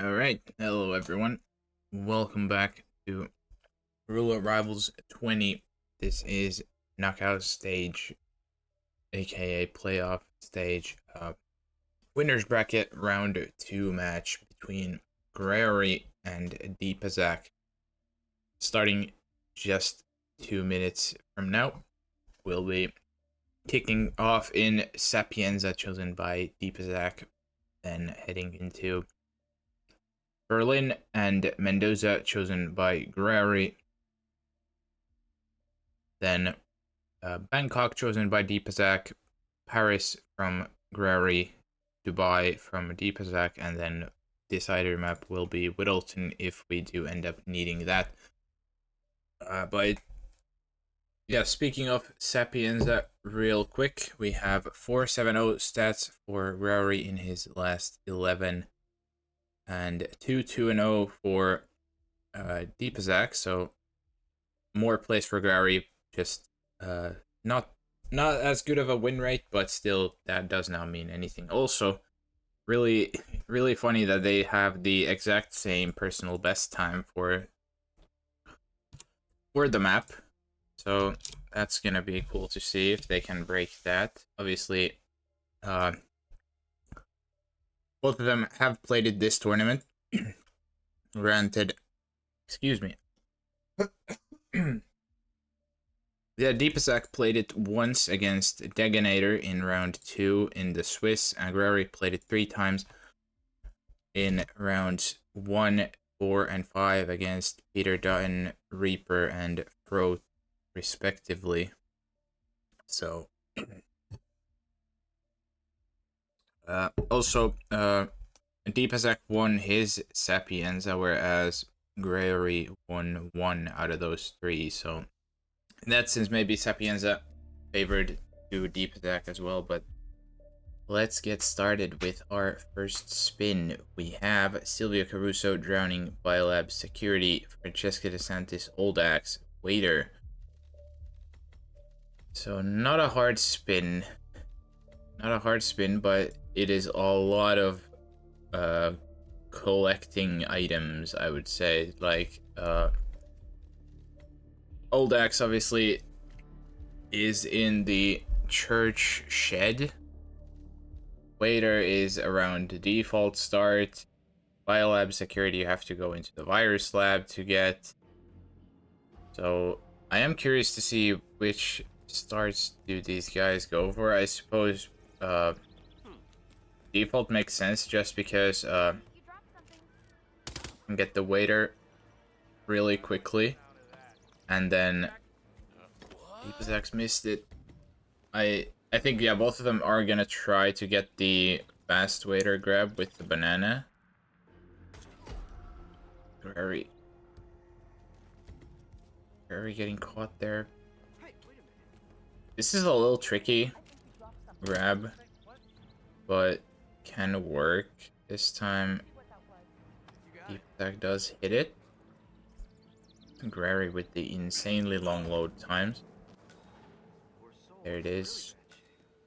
Alright, hello everyone. Welcome back to Ruler Rivals 20. This is knockout stage, aka playoff stage. Winners bracket round 2 match between Graory and Deepazak. Starting just 2 minutes from now, we'll be kicking off in Sapienza, chosen by Deepazak, then heading into Berlin and Mendoza, chosen by Graory. Then Bangkok, chosen by Deepazak. Paris from Graory. Dubai from Deepazak. And then decider map will be Whittleton if we do end up needing that. But yeah, speaking of Sapienza, real quick, we have 470 stats for Graory in his last 11. And 2-2-0 for Deepazak, so more plays for Graory, just not as good of a win rate, but still that does not mean anything. Also, really funny that they have the exact same personal best time for the map, so that's gonna be cool to see if they can break that. Obviously, both of them have played it this tournament. Granted, excuse me. Yeah, Deepazak played it once against Degenator in round 2 in the Swiss, and Graory played it 3 times in rounds 1, 4, and 5 against Peter Dutton, Reaper, and Pro, respectively. So, also, Deepazak won his Sapienza, whereas Graory won 1 out of those 3, so in that sense, maybe Sapienza favored to Deepazak as well, but let's get started with our first spin. We have Silvio Caruso, Drowning, Biolab, Security, Francesca DeSantis, Old Axe, Waiter. So not a hard spin. Not a hard spin, but it is a lot of collecting items, I would say. Like, Old Axe obviously is in the church shed. Waiter is around the default start. Biolab security you have to go into the virus lab to get. So I am curious to see which starts do these guys go for. I suppose default makes sense just because you can get the waiter really quickly, and then Deepazak's missed it. I think, yeah, both of them are gonna try to get the fast waiter grab with the banana. Very getting caught there. This is a little tricky grab, but can work. This time Deepazak does hit it. Graory with the insanely long load times. There it is.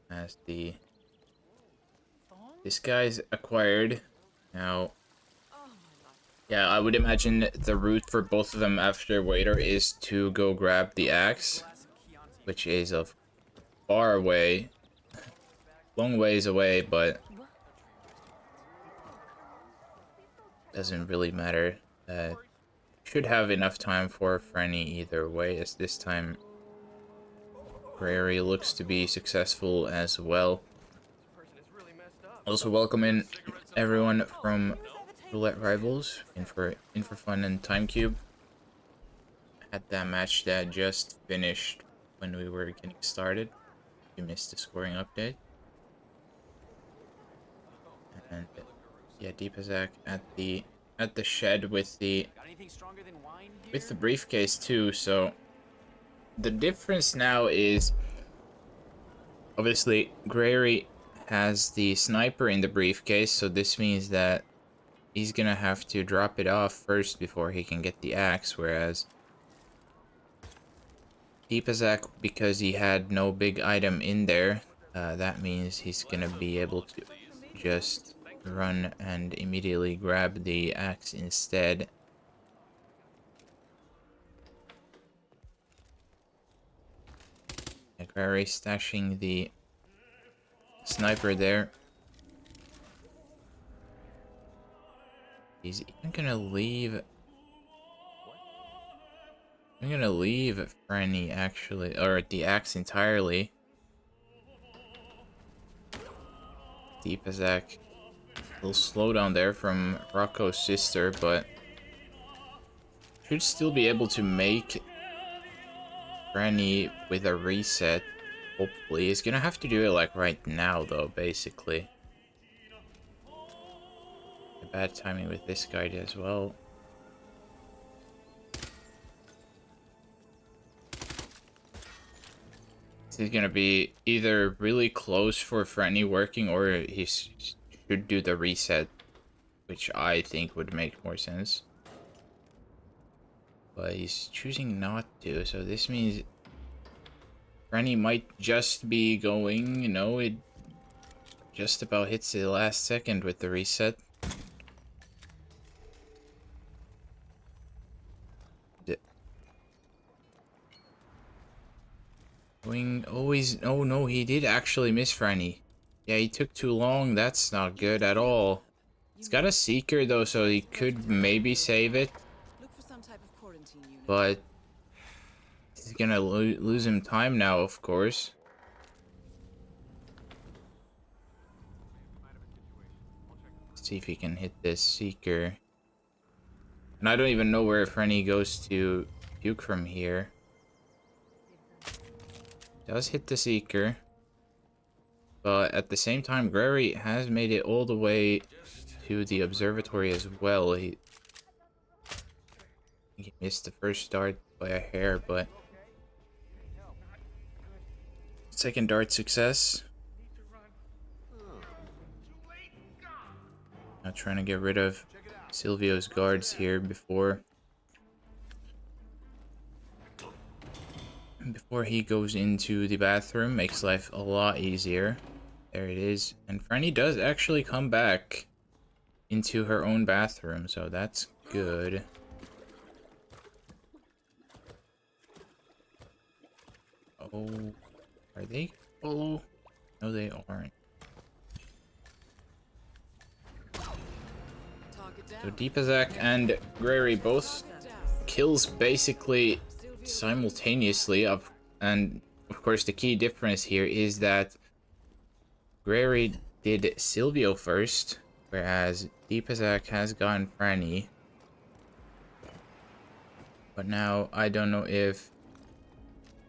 As this guy's acquired. Now, yeah, I would imagine the route for both of them after waiter is to go grab the axe, which is a far away, long ways away, but doesn't really matter. Should have enough time for Franny either way, as this time Graory looks to be successful as well. Also welcome in everyone from Roulette Rivals in for fun and Time Cube. Had that match that just finished when we were getting started. You missed the scoring update. And yeah, Deepazak at the shed with the briefcase too. So the difference now is obviously Graory has the sniper in the briefcase, so this means that he's gonna have to drop it off first before he can get the axe, whereas Deepazak, because he had no big item in there, that means he's gonna be able to just run and immediately grab the axe instead. Graory stashing the sniper there. He's even gonna leave. I'm gonna leave Franny actually, or the axe entirely. Deepazak, a little slowdown there from Rocco's sister, but should still be able to make Franny with a reset. Hopefully, he's gonna have to do it like right now, though. Basically, bad timing with this guy as well. He's gonna be either really close for Franny working, or he should do the reset, which I think would make more sense. But he's choosing not to, so this means Franny might just be going, you know, it just about hits the last second with the reset. Always. Oh no, he did actually miss Franny. Yeah, he took too long. That's not good at all. He's got a seeker though, so he could maybe save it. But he's gonna lose him time now, of course. Let's see if he can hit this seeker. And I don't even know where Franny goes to puke from here. Does hit the seeker, but at the same time Graory has made it all the way to the observatory as well. He missed the first dart by a hair, but second dart success. Now trying to get rid of Silvio's guards here before he goes into the bathroom. Makes life a lot easier. There it is. And Franny does actually come back into her own bathroom, so that's good. Oh, are they full? No, they aren't. So Deepazak and Graory both kills basically simultaneously and of course the key difference here is that Graory did Silvio first, whereas Deepazak has gotten Franny. But now I don't know if...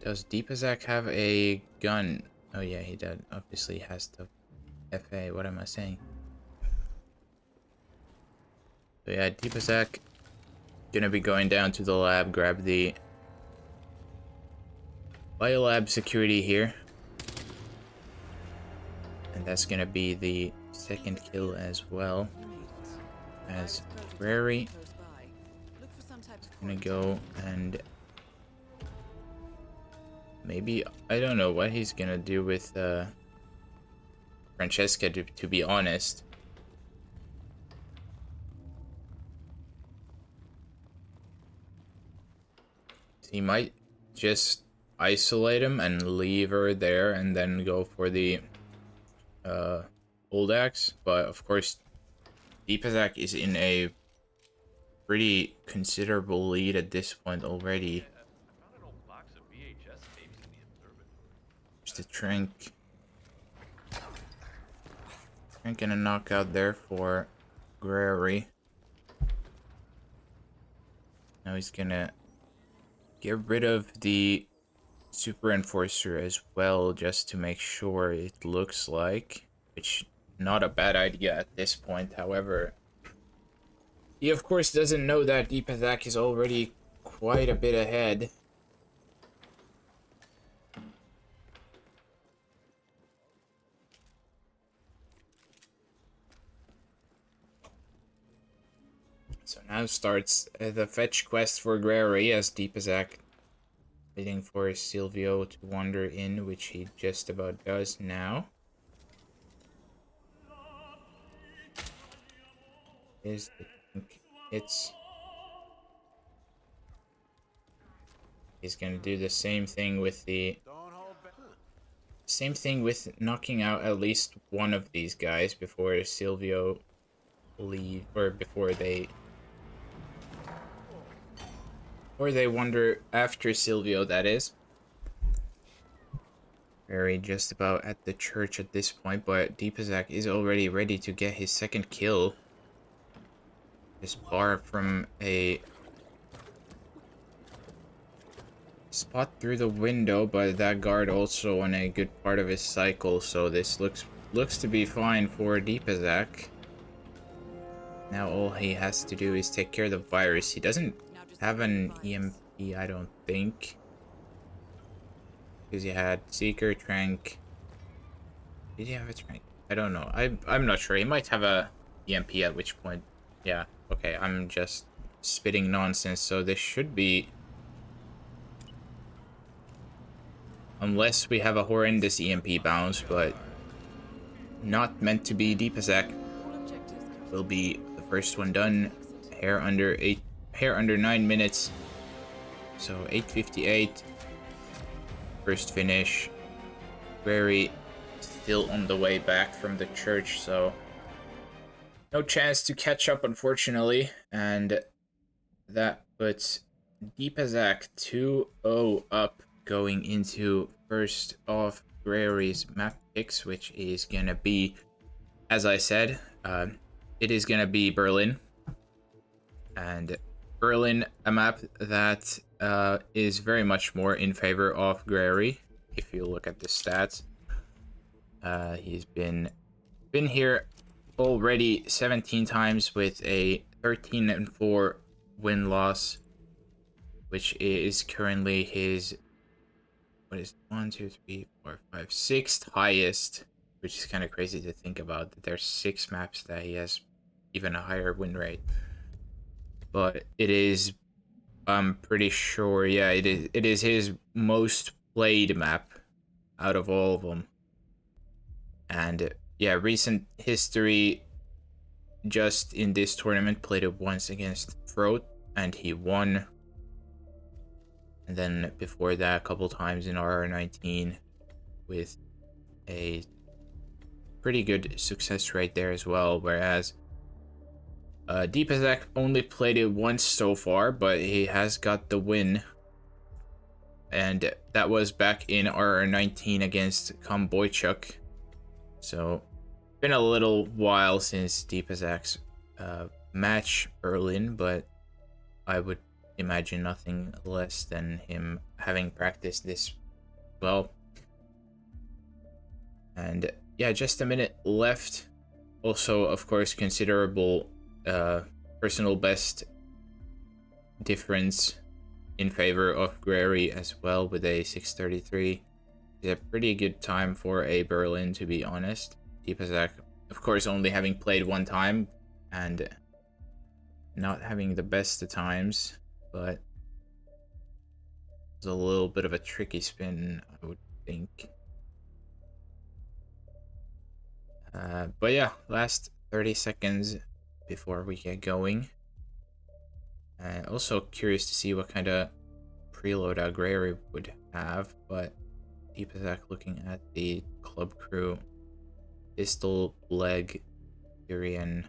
Does Deepazak have a gun? Oh yeah, he does. Obviously has the FA. What am I saying? So yeah, Deepazak gonna be going down to the lab, grab the biolab security here. And that's gonna be the second kill as well. As graory gonna go and maybe, I don't know what he's gonna do with Francesca, to be honest. He might just isolate him and leave her there and then go for the old axe. But of course, Deepazak is in a pretty considerable lead at this point already. Just a Trank. Trank and a knockout there for graory. Now he's gonna get rid of the Super Enforcer as well, just to make sure it looks like, which not a bad idea at this point. However, he of course doesn't know that Deepazak is already quite a bit ahead. So now starts the fetch quest for graory, as Deepazak waiting for Silvio to wander in, which he just about does now. Is the hits. He's gonna do the same thing with knocking out at least one of these guys before Silvio leave, or before they wander after Silvio, that is. Very just about at the church at this point, but Deepazak is already ready to get his second kill. Just far from a spot through the window, but that guard also on a good part of his cycle, so this looks to be fine for Deepazak. Now all he has to do is take care of the virus. He doesn't have an EMP, I don't think, because he had Seeker, Trank. Did he have a Trank? I don't know. I'm not sure. He might have a EMP, at which point, yeah. Okay, I'm just spitting nonsense, so this should be, unless we have a horrendous EMP bounce, but not meant to be. Deepazak will be the first one done. Hair under 9 minutes. So 8:58. First finish. Very still on the way back from the church, so no chance to catch up, unfortunately. And that puts Deepazak 2-0 up, going into first of graory's map picks, which is gonna be, as I said, it is gonna be Berlin. And Berlin, a map that is very much more in favor of graory. If you look at the stats, he's been here already 17 times with a 13-4 win-loss, which is currently his, what is 1, 2, 3, 4, 5, 6th highest, which is kind of crazy to think about, that there's 6 maps that he has even a higher win rate. But it is, I'm pretty sure, yeah, it is his most played map out of all of them. And yeah, recent history, just in this tournament, played it once against Throat, and he won. And then before that, a couple times in RR19 with a pretty good success rate there as well. Whereas Deepazak only played it once so far, but he has got the win. And that was back in RR19 against Komboychuk. So been a little while since Deepazak's match Berlin, but I would imagine nothing less than him having practiced this well. And yeah, just a minute left. Also, of course, considerable personal best difference in favor of graory as well with a 6:33. It's a pretty good time for a Berlin, to be honest. Deepazak, of course, only having played one time and not having the best of times, but it's a little bit of a tricky spin, I would think. But yeah, last 30 seconds before we get going. Also curious to see what kind of preload graory would have, but Deepazak looking at the club crew pistol leg Syrian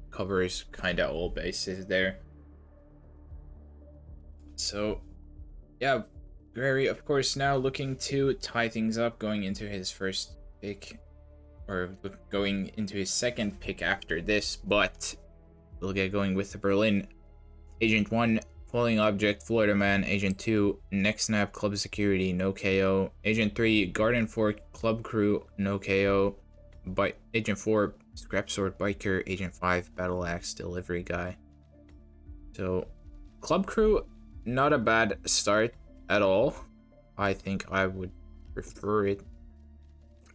covers kind of all bases there. So yeah, graory of course now looking to tie things up, going into his first pick, or going into his second pick after this, but we'll get going with the Berlin. Agent 1, Falling Object, Florida Man. Agent 2, Neck Snap, Club Security, no KO. Agent 3, Garden Fork, Club Crew, no KO. Agent 4, Scrap Sword Biker. Agent 5, Battle Axe, Delivery Guy. So, Club Crew, not a bad start at all. I think I would prefer it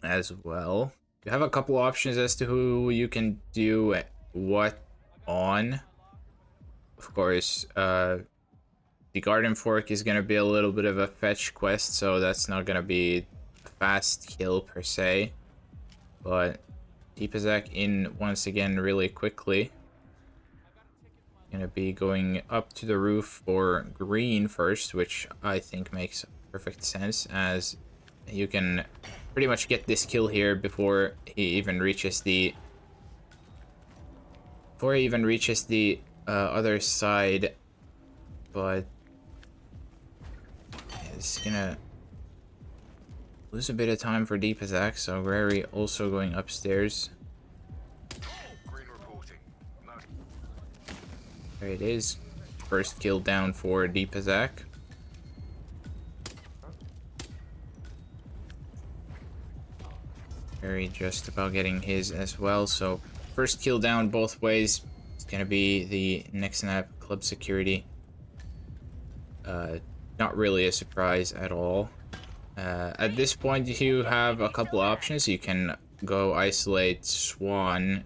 as well. You have a couple options as to who you can do what on. Of course, the Garden Fork is going to be a little bit of a fetch quest, so that's not going to be a fast kill per se. But Deepazak in once again really quickly. Going to be going up to the roof for green first, which I think makes perfect sense, as you can pretty much get this kill here before he even reaches the other side. But it's gonna lose a bit of time for Deepazak, so graory also going upstairs. There it is. First kill down for Deepazak. Graory just about getting his as well, so first kill down both ways. It's gonna be the Neck Snap Club Security. Not really a surprise at all. At this point, you have a couple options. You can go isolate Swan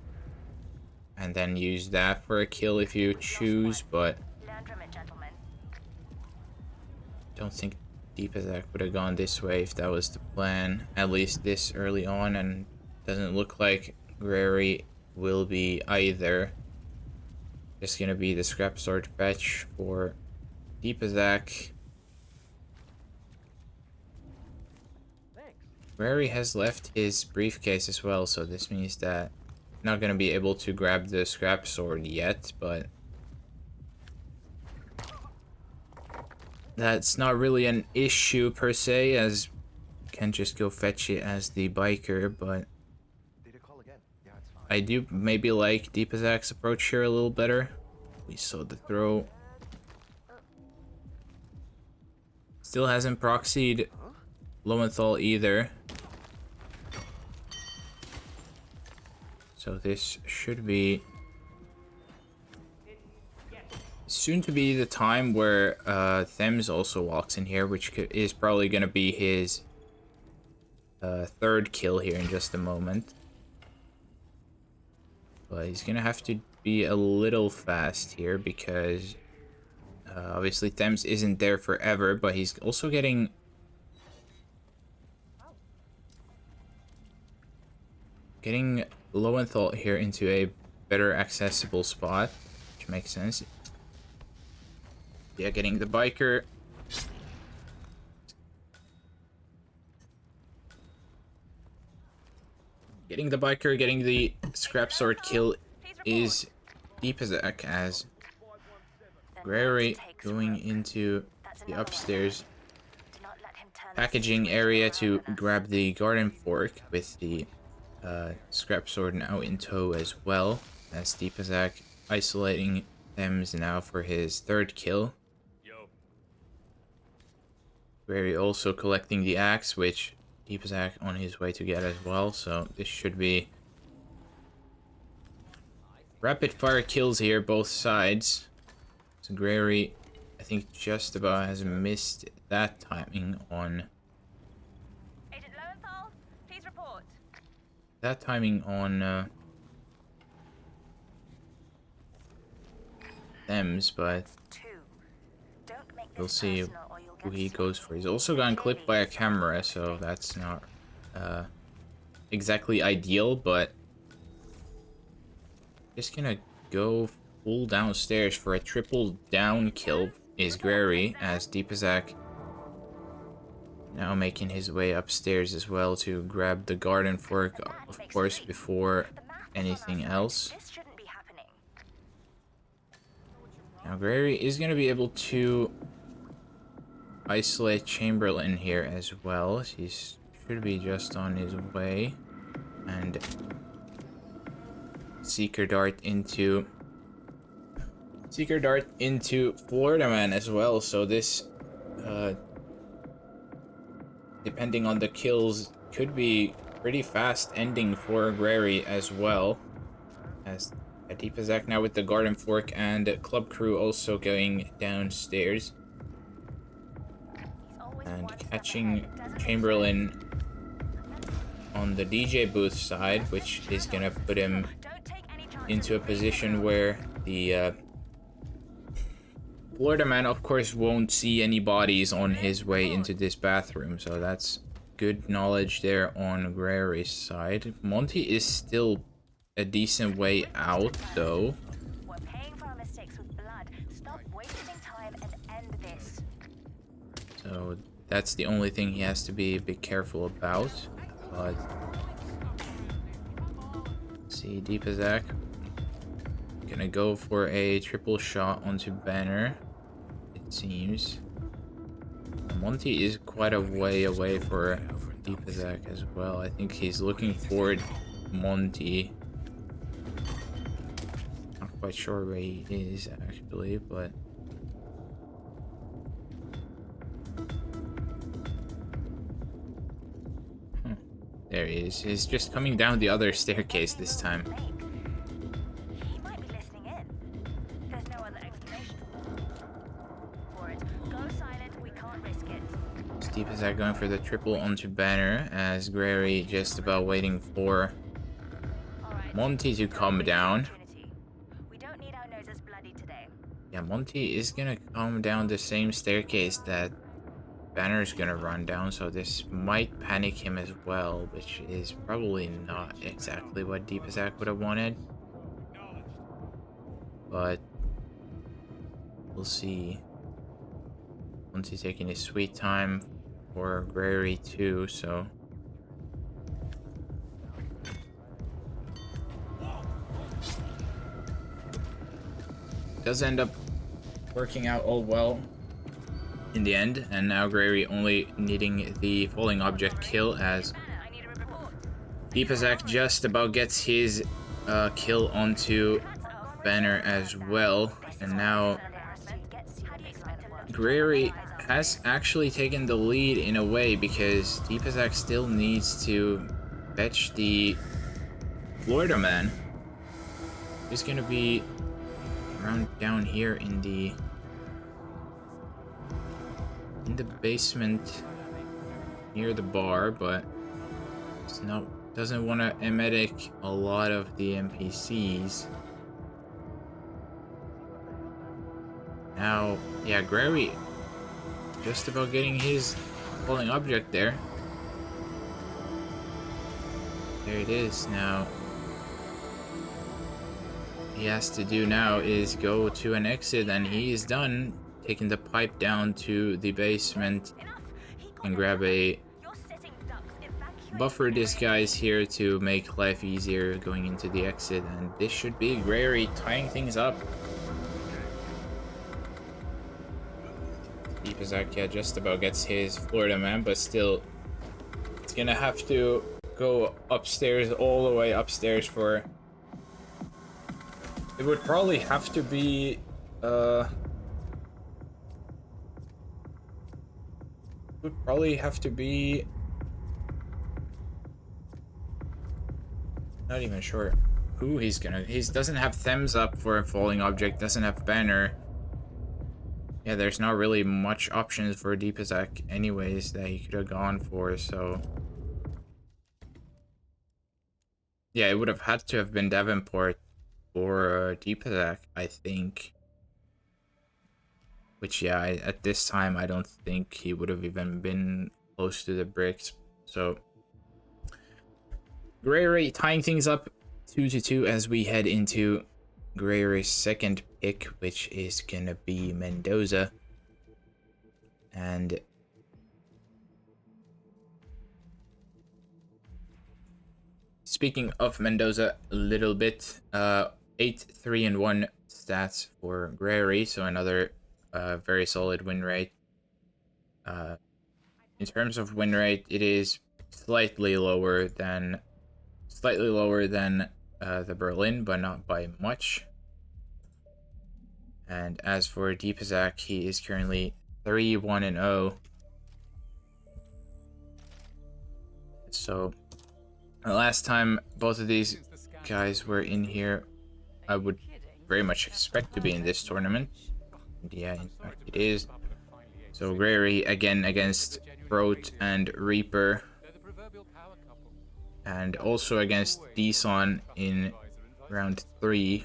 and then use that for a kill if you choose, but don't think Deepazak would have gone this way if that was the plan, at least this early on, and doesn't look like graory will be either. Just gonna be the Scrap Sword fetch for Deepazak. graory has left his briefcase as well, so this means that not gonna be able to grab the Scrap Sword yet, but that's not really an issue per se, as you can just go fetch it as the biker. But I do maybe like Deepazak's approach here a little better. We saw the throw. Still hasn't proxied Lowenthal either. So this should be soon to be the time where Thames also walks in here, which is probably going to be his third kill here in just a moment. But he's going to have to be a little fast here because obviously Thames isn't there forever, but he's also getting Lowenthal here into a better accessible spot, which makes sense. Yeah, getting the biker. Getting the Scrap Sword kill is Deepazak, as graory going into the upstairs packaging area to grab the Garden Fork with the Scrap Sword now in tow as well, as Deepazak isolating Thames now for his 3rd kill. Graory also collecting the axe, which Deepazak on his way to get as well, so this should be rapid fire kills here, both sides. So Graory, I think, just about has missed that timing on... Agent Lowenthal, please report. That timing on Thames, but we'll see who he goes for. He's also gotten clipped by a camera, so that's not exactly ideal, but just gonna go full downstairs for a triple down kill is Graory, as Deepazak now making his way upstairs as well to grab the garden fork, of course, before anything else. Now Graory is going to be able to isolate Chamberlain here as well. He should be just on his way. And Seeker Dart into Florida Man as well. So this, depending on the kills, could be pretty fast ending for Graory as well. As Deepazak now with the garden fork and club crew also going downstairs. And catching Chamberlain on the DJ booth side, which is gonna put him into a position where the Florida Man, of course, won't see any bodies on his way into this bathroom. So that's good knowledge there on Graory's side. Monty is still a decent way out, though. We're paying for our mistakes with blood. Stop wasting time and end this. So that's the only thing he has to be a bit careful about. But see, Deepazak gonna go for a triple shot onto Banner, it seems. Monty is quite a way away for Deepazak as well. I think he's looking for Monty. Not quite sure where he is actually, but there he is. He's just coming down the other staircase this time. He might be listening in. There's no other explanation for it. Go silent, we can't risk it. Deepazak going for the triple onto Banner, as Graory just about waiting for Monty to come down. We don't need our noses bloody today. Yeah, Monty is gonna come down the same staircase that Banner's gonna run down, so this might panic him as well, which is probably not exactly what Deepazak would have wanted. But we'll see. Monty taking his sweet time for Graory too, so does end up working out all well in the end, and now Graory only needing the falling object kill, as Deepazak just about gets his kill onto Banner as well. And now Graory has actually taken the lead in a way, because Deepazak still needs to fetch the Florida Man. He's gonna be around down here in the basement near the bar, but doesn't want to emetic a lot of the NPCs. Now, yeah, Graory just about getting his falling object there. There it is. Now he has to do now is go to an exit, and he is done taking the pipe down to the basement and grab a buffer disguise here to make life easier going into the exit. And this should be Graory tying things up. Deepazak, yeah, just about gets his Florida Man, but still it's gonna have to go upstairs, all the way upstairs for... It would probably have to be, It would probably have to be... Not even sure who he's gonna... He doesn't have Thames up for a falling object, doesn't have Banner. Yeah, there's not really much options for Deepazak anyways that he could have gone for, so... Yeah, it would have had to have been Davenport or Deepazak, I think. Which, yeah, at this time, I don't think he would have even been close to the bricks. So, graory tying things up 2-2 as we head into graory's second pick, which is gonna be Mendoza. And speaking of Mendoza a little bit, 8-3-1 stats for graory, so another very solid win rate. In terms of win rate, it is slightly lower than the Berlin, but not by much. And as for Deepazak, he is currently 3-1-0. So the last time both of these guys were in here, I would very much expect to be in this tournament. And yeah, in fact it is. So graory again against Throat and Reaper. And also against Deson in round 3.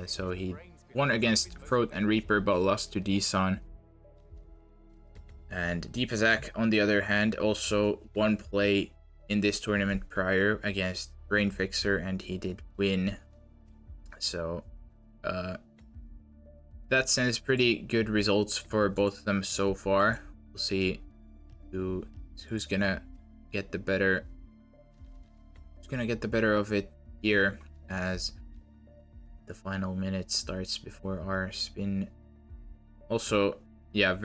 So he won against Throat and Reaper but lost to Deson. And Deepazak, on the other hand, also won play in this tournament prior against Brain Fixer, and he did win. So that sends pretty good results for both of them so far. We'll see who's gonna get the better of it here as the final minute starts before our spin. Also, yeah,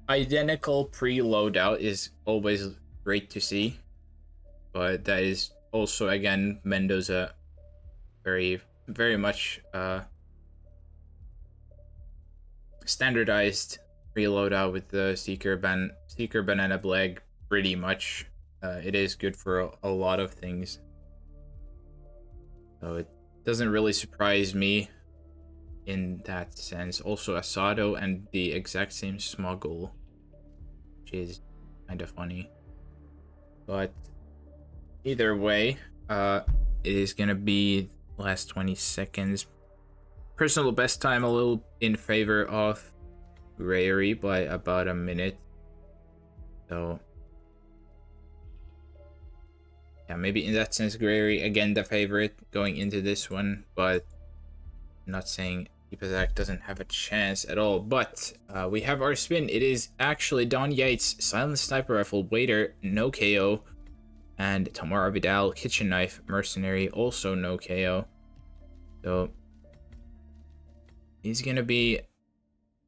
identical pre-loadout is always great to see, but that is also again Mendoza very much standardized pre-loadout with the Seeker Banana Bleg. Pretty much it is good for a lot of things, so it doesn't really surprise me in that sense. Also Asado and the exact same smuggle, which is kind of funny. But either way, it is gonna be last 20 seconds. Personal best time a little in favor of graory by about a minute. So yeah, maybe in that sense graory again the favorite going into this one, but I'm not saying Deepazak doesn't have a chance at all. But we have our spin. It is actually Don Yates, Silent Sniper Rifle, Waiter, no KO, and Tamara Vidal, Kitchen Knife, Mercenary, also no KO. So he's gonna be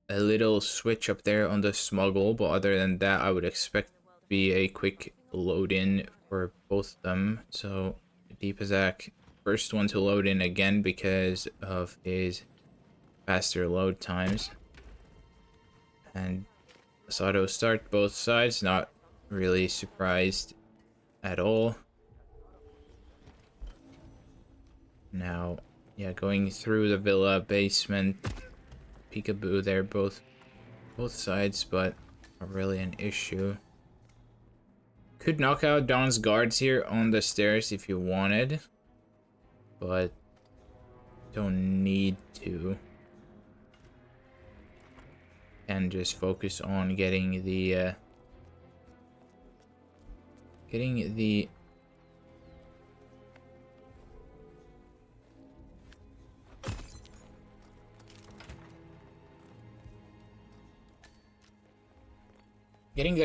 a little switch up there on the smuggle, but other than that, I would expect to be a quick load in for both of them. So Deepazak, first one to load in again because of his faster load times. And Asado start both sides, not really surprised at all. Now, yeah, going through the villa basement, peekaboo there, both sides, but not really an issue. Could knock out Don's guards here on the stairs if you wanted, but don't need to. And just focus on getting the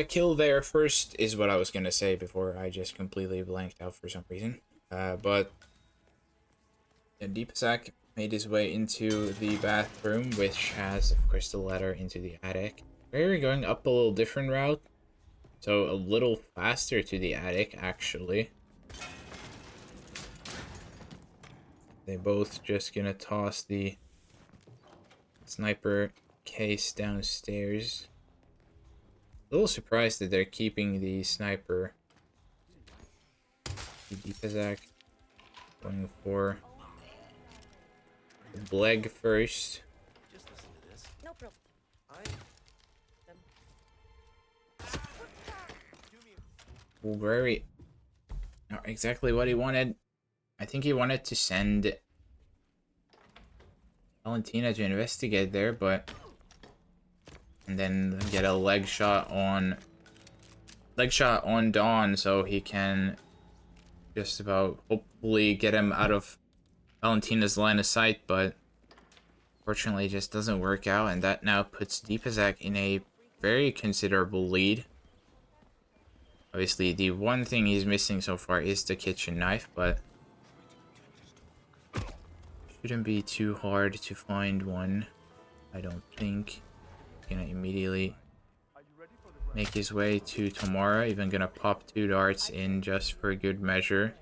kill there first is what I was gonna say before I just completely blanked out for some reason. But Deepazak made his way into the bathroom, which has, of course, the ladder into the attic. We're going up a little different route. So a little faster to the attic, actually. They both just gonna toss the sniper case downstairs. A little surprised that they're keeping the sniper. The Deepazak going for the Bleg first. No problem. Well, graory, not exactly what he wanted. I think he wanted to send Valentina to investigate there, but and then get a leg shot on Dawn, so he can just about hopefully get him out of Valentina's line of sight. But fortunately, it just doesn't work out, and that now puts Deepazak in a very considerable lead. Obviously, the one thing he's missing so far is the kitchen knife, but shouldn't be too hard to find one, I don't think. Gonna immediately make his way to Tamara, even gonna pop 2 darts in just for good measure.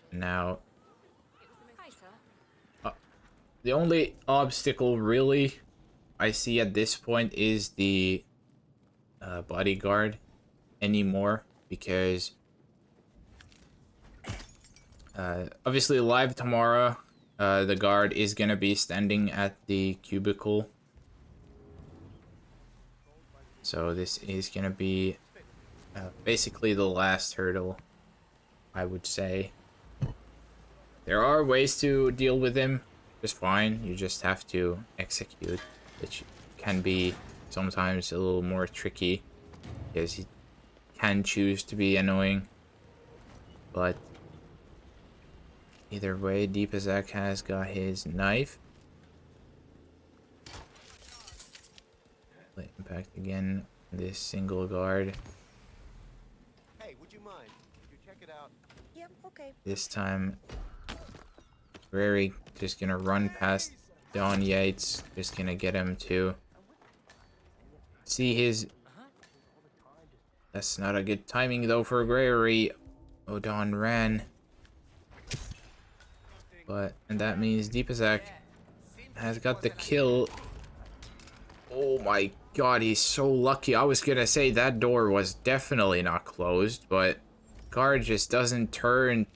Now, the only obstacle really I see at this point is the bodyguard anymore, because obviously live tomorrow, the guard is gonna be standing at the cubicle, so this is gonna be basically the last hurdle, I would say. There are ways to deal with him just fine, you just have to execute, which can be sometimes a little more tricky because he can choose to be annoying. But either way, Deepazak has got his knife. Late impact again. This single guard. Hey, would you mind? Could you check it out? Yep, okay. This time, graory just gonna run past Don Yates. Just gonna get him to see his. That's not a good timing though for graory. Oh, Don ran. And that means Deepazak has got the kill. Oh my god, he's so lucky. I was gonna say that door was definitely not closed, but guard just doesn't turn.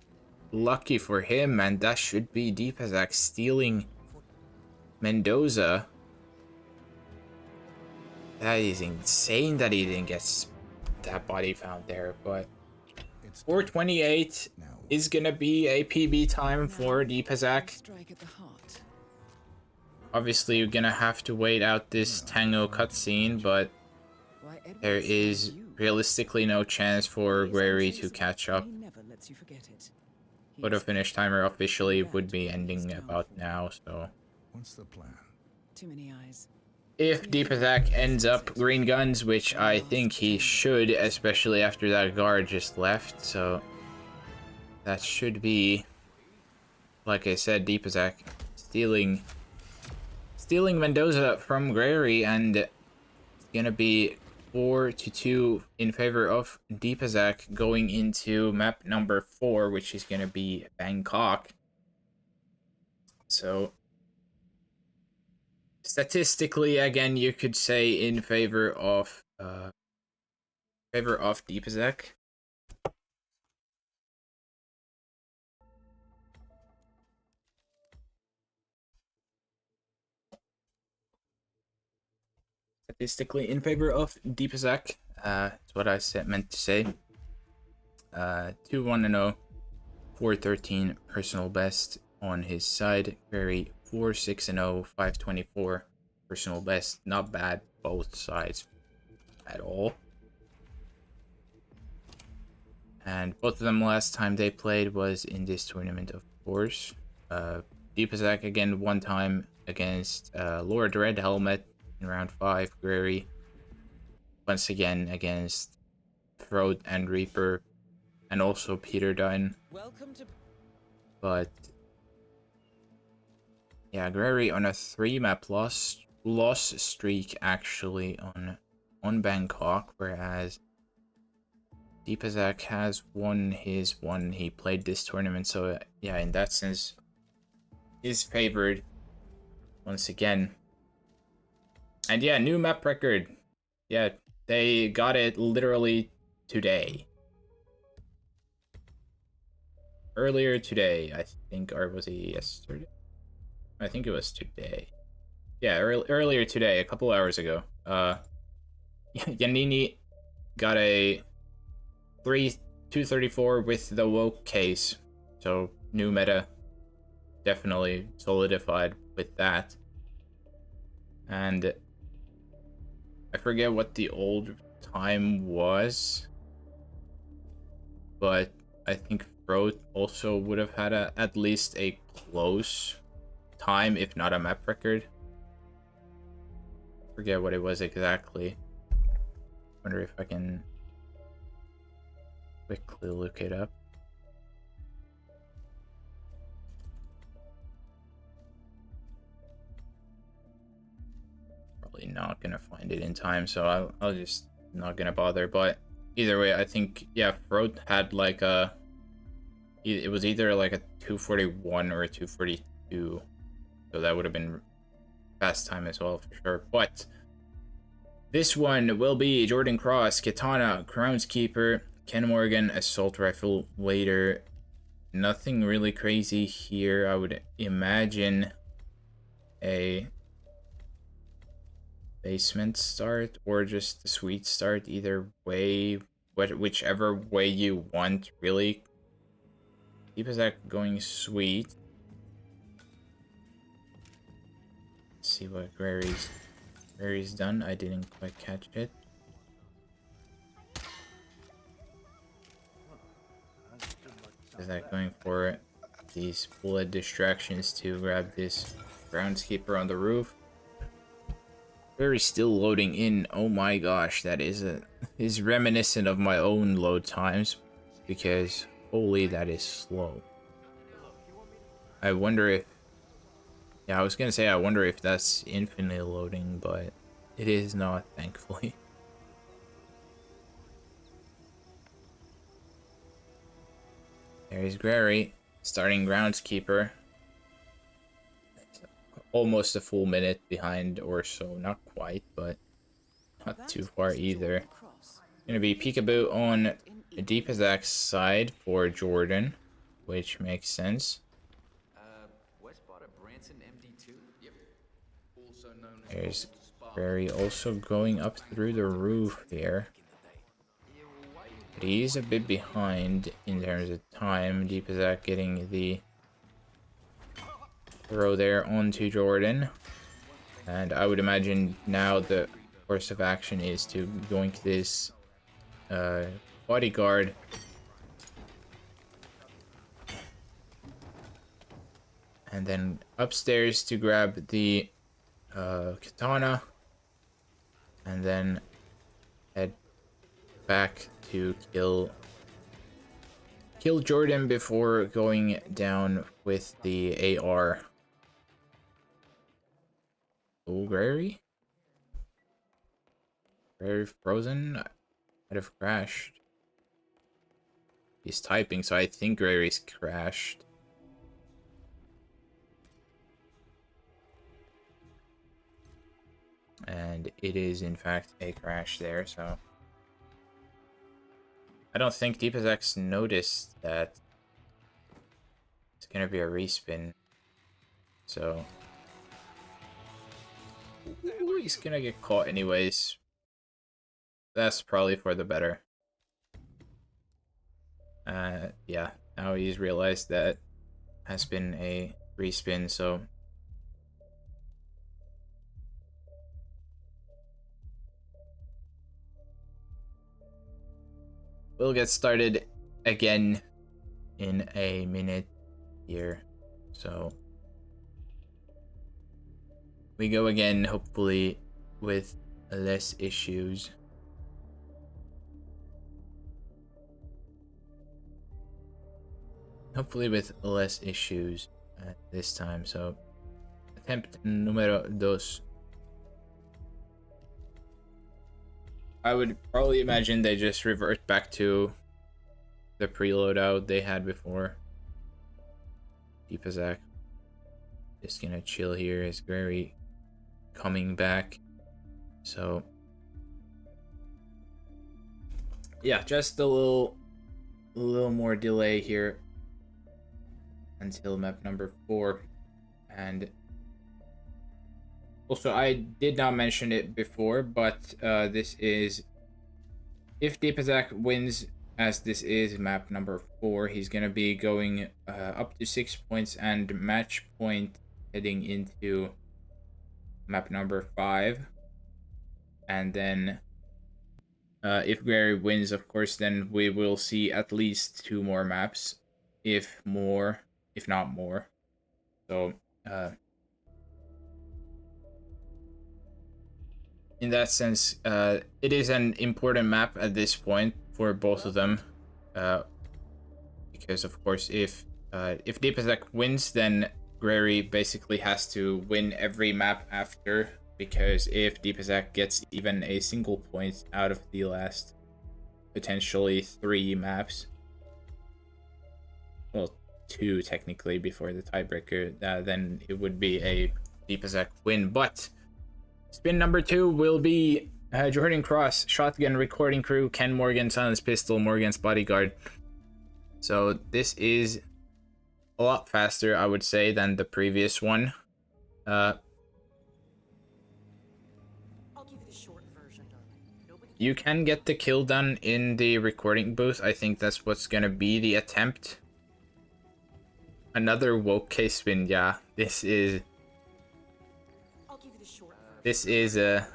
Lucky for him, and that should be Deepazak stealing Mendoza. That is insane that he didn't get that body found there, but 4:28 is gonna be a PB time for Deepazak. Obviously, you're gonna have to wait out this Tango cutscene, but there is realistically no chance for graory to catch up. Photo finish timer officially would be ending about now, so. What's the plan? Too many eyes. If Deepazak ends up green guns, which I think he should, especially after that guard just left, so that should be, like I said, Deepazak stealing Mendoza from graory, and it's gonna be 4-2 in favor of Deepazak going into map number 4, which is gonna be Bangkok. So statistically, again, you could say in favor of Deepazak. Statistically in favor of Deepazak. That's what I meant to say. 2-1-0, 413 personal best on his side. Very 4-6-0, 524 personal best. Not bad, both sides at all. And both of them last time they played was in this tournament, of course. Deepazak again one time against Lord Red Helmet in round 5. graory once again against Throat and Reaper, and also Peter Dunn. But yeah, graory on a 3-map loss streak actually on on Bangkok, whereas Deepazak has won his one. He played this tournament, so yeah, in that sense, is favored once again. And yeah, new map record. Yeah, they got it literally today. Earlier today, I think, or was it yesterday? I think it was today. Yeah, earlier today, a couple hours ago. Yanini got a 234 with the woke case. So new meta definitely solidified with that. And I forget what the old time was, but I think Froth also would have had at least a close time, if not a map record. Forget what it was exactly. Wonder if I can quickly look it up. Probably not gonna find it in time, so I'll just not gonna bother. But either way, I think, yeah, Froth had like a, it was either like a 241 or a 242, so that would have been fast time as well for sure. But this one will be Jordan Cross, Katana, Groundskeeper, Ken Morgan, Assault Rifle, Waiter. Nothing really crazy here. I would imagine a basement start or just the suite start. Either way, whichever way you want, really. Deepazak going suite. Let's see what Grary's done. I didn't quite catch it. Is that going for these bullet distractions to grab this groundskeeper on the roof? Grary's still loading in. Oh my gosh, that is reminiscent of my own load times, because holy, that is slow. I wonder if, yeah, I was gonna say I wonder if that's infinitely loading, but it is not, thankfully. There's Grary, starting groundskeeper. Almost a full minute behind or so, not quite, but not too far either. Gonna be peekaboo on Deepazak's side for Jordan, which makes sense. There's Grary also going up through the roof here. But he's a bit behind in terms of time. Deepazak getting the throw there onto Jordan. And I would imagine now the course of action is to yoink this bodyguard. And then upstairs to grab the katana. And then head back to kill Jordan before going down with the AR. Oh, Grary? Grary frozen? Might have crashed. He's typing, so I think Grary's crashed. And it is, in fact, a crash there, so I don't think Deepazak's noticed that it's gonna be a respin. So ooh, he's gonna get caught anyways. That's probably for the better. Yeah, now he's realized that has been a respin, so we'll get started again in a minute here. So we go again, hopefully with less issues. Hopefully with less issues this time. So attempt número 2. I would probably imagine they just revert back to the preloadout they had before. Deepazak just gonna chill here as graory coming back. So yeah, just a little more delay here until map number 4. And also, I did not mention it before, but this is, if Deepazak wins, as this is map number 4, he's gonna be going up to 6 points and match point heading into map number 5. And then if graory wins, of course, then we will see at least 2 more maps, if not more. So in that sense, it is an important map at this point for both of them, because of course, if Deepazak wins, then graory basically has to win every map after, because if Deepazak gets even a single point out of the last potentially 3 maps, well, 2 technically before the tiebreaker, then it would be a Deepazak win. But spin number 2 will be Jordan Cross, shotgun recording crew, Ken Morgan, silenced pistol, Morgan's bodyguard. So this is a lot faster, I would say, than the previous one. I'll give you the short version, darling. You can get the kill done in the recording booth. I think that's what's gonna be the attempt. Another woke case spin, yeah. This is a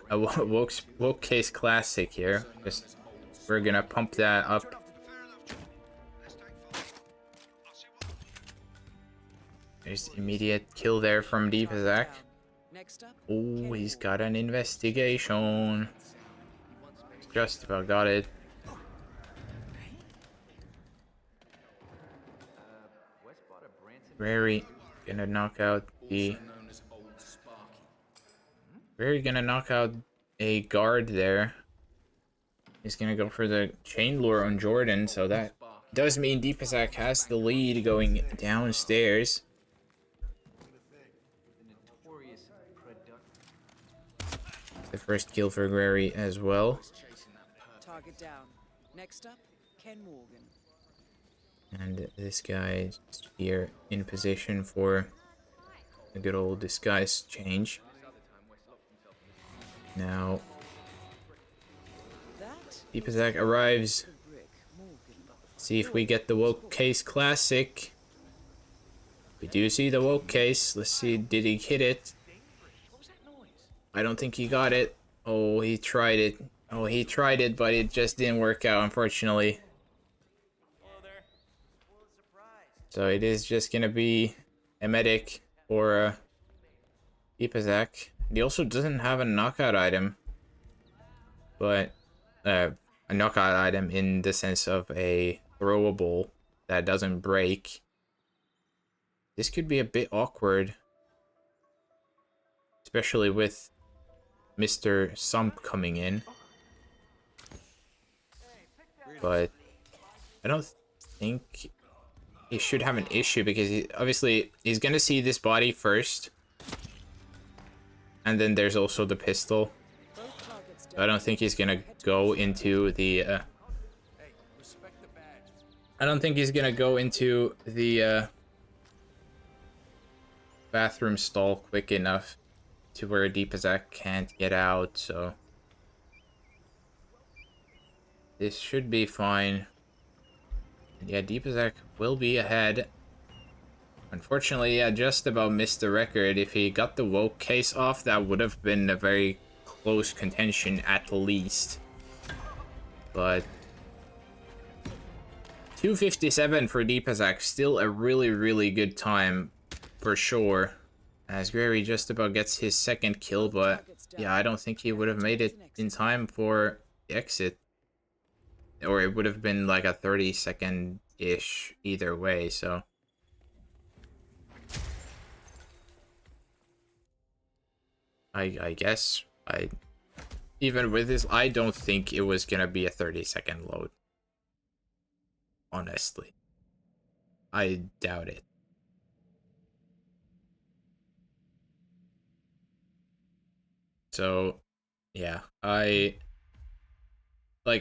woke case classic here. Just, we're gonna pump that up. There's immediate kill there from Deepazak. Oh, he's got an investigation. Just about got it. Graory gonna knock out the... Graory gonna knock out a guard there. He's gonna go for the chain lure on Jordan, so that does mean Deepazak has the lead going downstairs. The first kill for Graory as well. Target down. Next up, Ken Morgan. And this guy is here in position for a good old disguise change. Now, Deepazak arrives. See if we get the woke case classic. We do see the woke case. Let's see, did he hit it? I don't think he got it. Oh, he tried it. Oh, he tried it, but it just didn't work out, unfortunately. So it is just gonna be a medic or Deepazak. He also doesn't have a knockout item, but a knockout item in the sense of a throwable that doesn't break. This could be a bit awkward, especially with Mr. Sump coming in. But I don't think he should have an issue, because obviously he's gonna see this body first, and then there's also the pistol. So I don't think he's gonna go into the bathroom stall quick enough to where Deepazak can't get out, so this should be fine. Yeah, Deepazak will be ahead. Unfortunately, yeah, just about missed the record. If he got the woke case off, that would have been a very close contention at least. But 2:57 for Deepazak, still a really, really good time for sure. As Graory just about gets his second kill, but yeah, I don't think he would have made it in time for the exit. Or it would have been like a 30-second-ish either way, so. I guess even with this, I don't think it was gonna be a 30-second load. Honestly. I doubt it. So, yeah, like,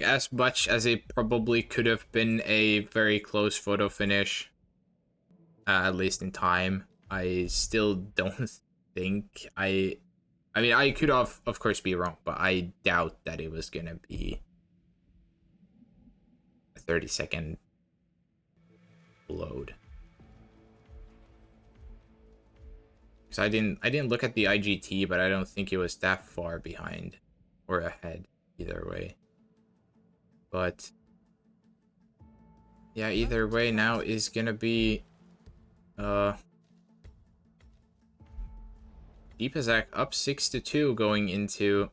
as much as it probably could have been a very close photo finish, at least in time, I still don't think I mean, I could of course be wrong, but I doubt that it was gonna be a 30-second load. Because I didn't look at the IGT, but I don't think it was that far behind or ahead either way. But yeah, either way now is gonna be Deepazak up 6-2 going into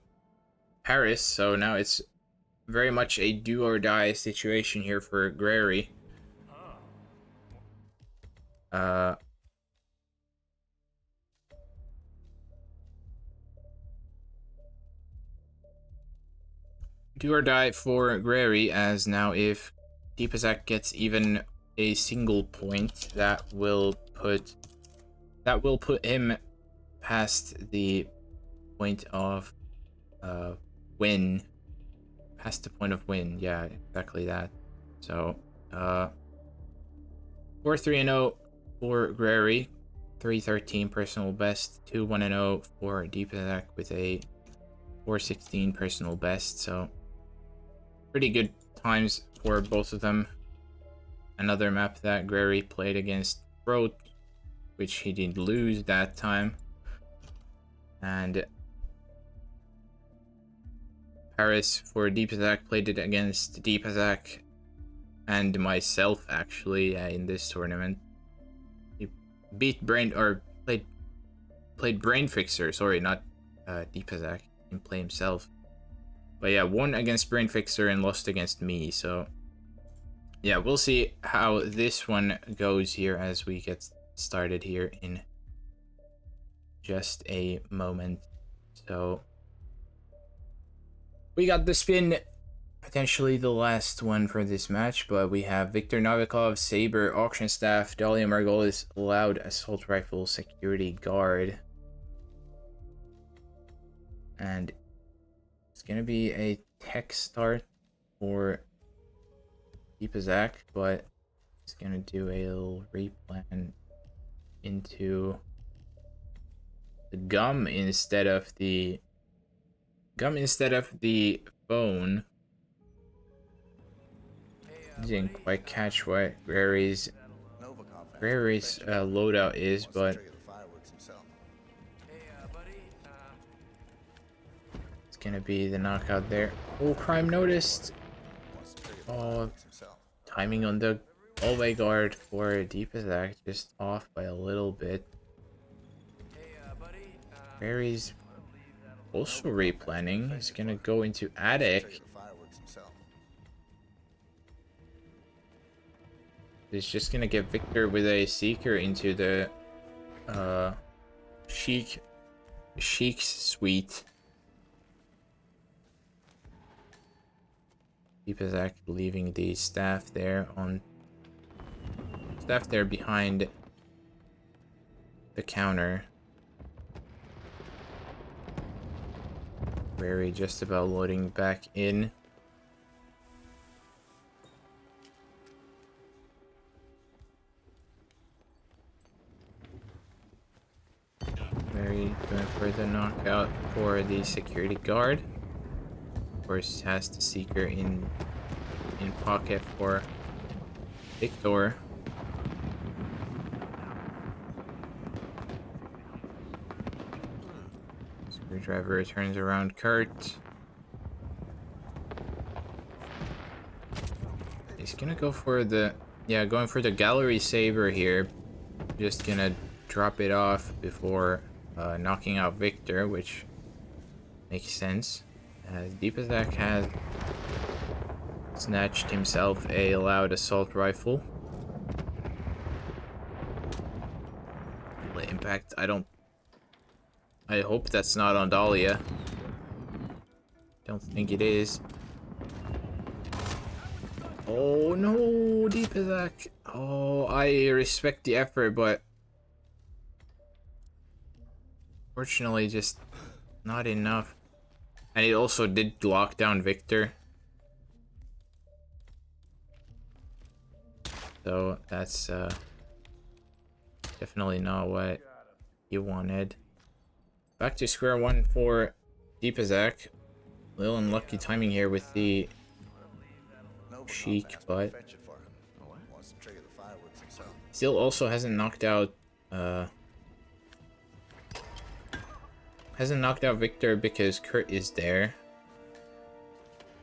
Paris, so now it's very much a do or die situation here for graory. Do or die for graory, as now if Deepazak gets even a single point, that will put him past the point of win. Past the point of win, yeah, exactly that. So 4-3-0 for graory, 3-13 personal best, 2-1-0 for Deepazak with a 4-16 personal best. So pretty good times for both of them. Another map that graory played against Road, which he did lose that time. And Paris for Deepazak played it against Deepazak and myself, actually, in this tournament. He beat played Brain Fixer, sorry, not Deepazak. He didn't play himself. But yeah, won against Brain Fixer and lost against me, so yeah, we'll see how this one goes here as we get started here in just a moment. So we got the spin, potentially the last one for this match, but we have Viktor Novikov, Saber, Auction Staff, Dahlia Margolis, Loud Assault Rifle, Security Guard. And it's gonna be a tech start for Deepazak, but it's gonna do a little replan into the gum instead of the phone. Didn't quite catch what graory's loadout is, but it's gonna be the knockout there. Oh, crime noticed. Oh, timing on the hallway guard for Deepazak just off by a little bit. graory's also replanning. He's gonna go into attic. He's just gonna get Viktor with a seeker into the Sheik's suite. Deepazak leaving the staff there behind the counter. graory just about loading back in. graory going for the knockout for the security guard. Of course, has the seeker in pocket for Viktor. Screwdriver returns around Kurt. He's gonna go for the gallery saber here. Just gonna drop it off before knocking out Viktor, which makes sense. As Deepazak has snatched himself a loud assault rifle. The impact, I hope that's not on Dahlia. don't think it is. Oh no, Deepazak. Oh, I respect the effort, but fortunately just not enough. And it also did lock down Victor. So that's definitely not what you wanted. Back to square one for Deepazak. Little unlucky timing here with the Sheik, but still also hasn't knocked out Victor because Kurt is there.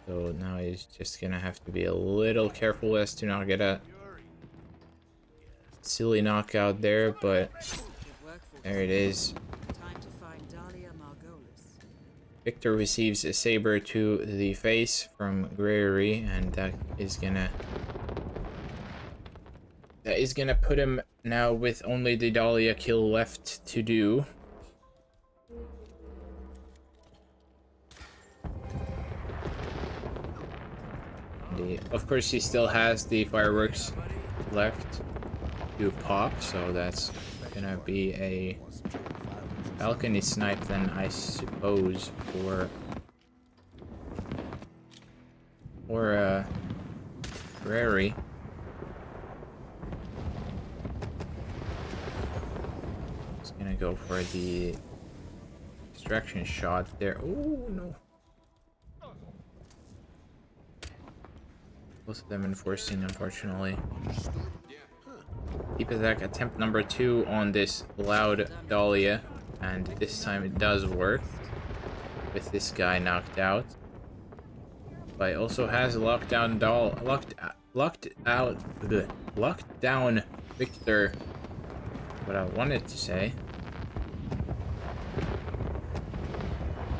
So now he's just gonna have to be a little careful as to not get a silly knockout there, but there it is. Victor receives a saber to the face from graory, and that is gonna put him now with only the Dahlia kill left to do. Of course, he still has the fireworks left to pop, so that's gonna be a balcony snipe then, I suppose, for graory. He's gonna go for the distraction shot there. Oh no. Both of them enforcing, unfortunately. Deepazak attempt number 2 on this loud Dahlia, and this time it does work with this guy knocked out. But it also has locked down Victor. What I wanted to say.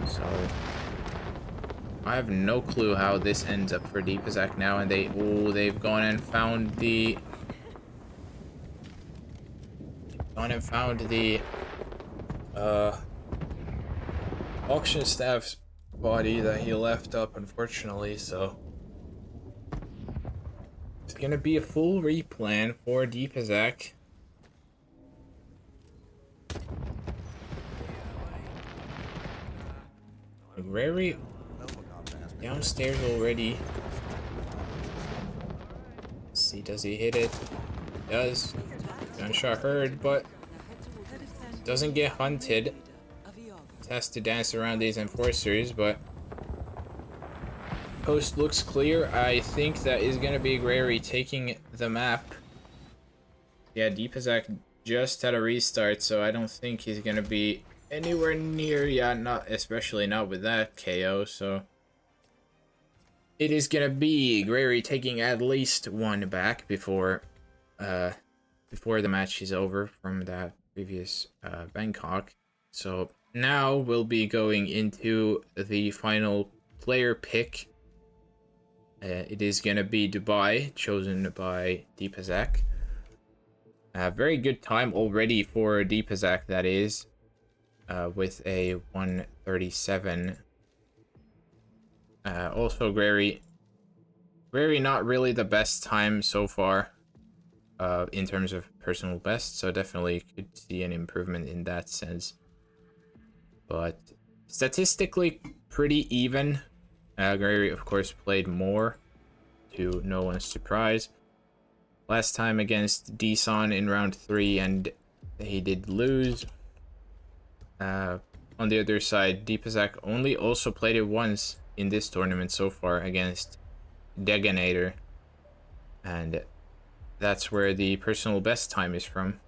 So I have no clue how this ends up for Deepazak now, and they've gone and found the auction staff's body that he left up, unfortunately, so it's gonna be a full replan for Deepazak. Graory downstairs already. Let's see, does he hit it? He does. Gunshot heard, but doesn't get hunted. Has to dance around these enforcers, but coast looks clear. I think that is gonna be graory taking the map. Yeah, Deepazak just had a restart, so I don't think he's gonna be anywhere near, especially not with that KO, so it is gonna be graory taking at least one back before the match is over from that previous Bangkok. So now we'll be going into the final player pick. It is gonna be Dubai, chosen by Deepazak. Very good time already for Deepazak, that is, with a 137. Also, graory not really the best time so far in terms of personal best, so definitely could see an improvement in that sense. But statistically pretty even. Graory, of course, played more, to no one's surprise. Last time against Deeson in round 3, and he did lose. On the other side, Deepazak only also played it once in this tournament so far against Deganator, and that's where the personal best time is from.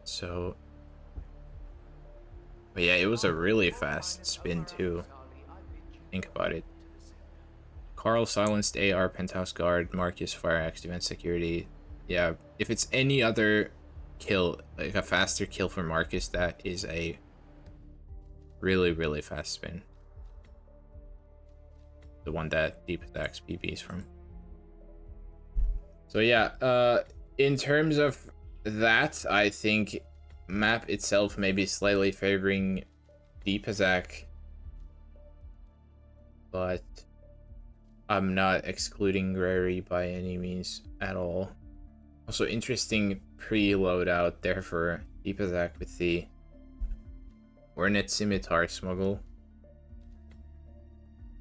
So, but yeah, it was a really fast spin too. Think about it. Carl silenced AR, Penthouse Guard, Marcus Fire Axe, Defense Security. Yeah, if it's any other kill, like a faster kill for Marcus, that is a really, really fast spin. The one that Deepazak's PB is from. So yeah, in terms of that, I think map itself may be slightly favoring Deepazak but I'm not excluding graory by any means at all. Also, interesting preload out there for Deepazak with the Hornet Scimitar smuggle.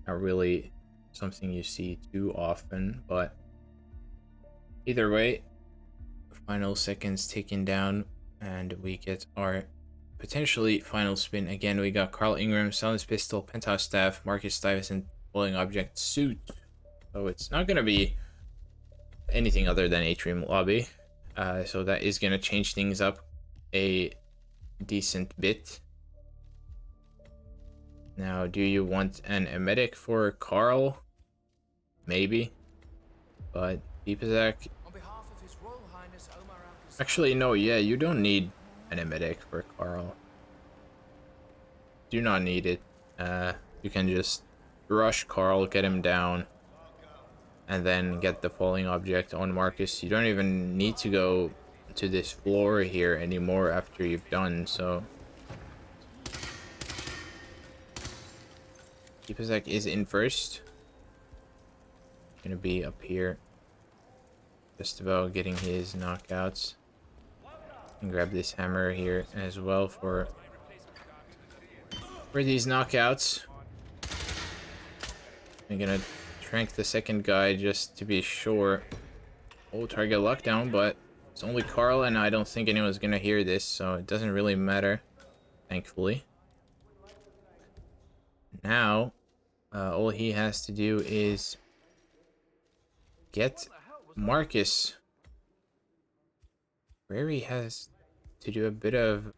Not really something you see too often, but either way, final seconds ticking down, and we get our potentially final spin. Again, we got Carl Ingram, Silence Pistol, Penthouse Staff, Marcus Stuyvesant, Falling Object, Suit. So it's not going to be anything other than Atrium Lobby. So that is going to change things up a decent bit. Now, do you want an emetic for Carl? Maybe. But Deepazak... Actually, no, yeah, you don't need an emetic for Carl. Do not need it. You can just rush Carl, get him down, and then get the falling object on Marcus. You don't even need to go to this floor here anymore after you've done, so... Deepazak is in first. Gonna be up here. Just about getting his knockouts. And grab this hammer here as well for these knockouts. I'm gonna trank the second guy just to be sure. Oh, target lockdown, but it's only Carl, and I don't think anyone's gonna hear this, so it doesn't really matter, thankfully. Now, all he has to do is get Marcus. Graory has to do a bit of...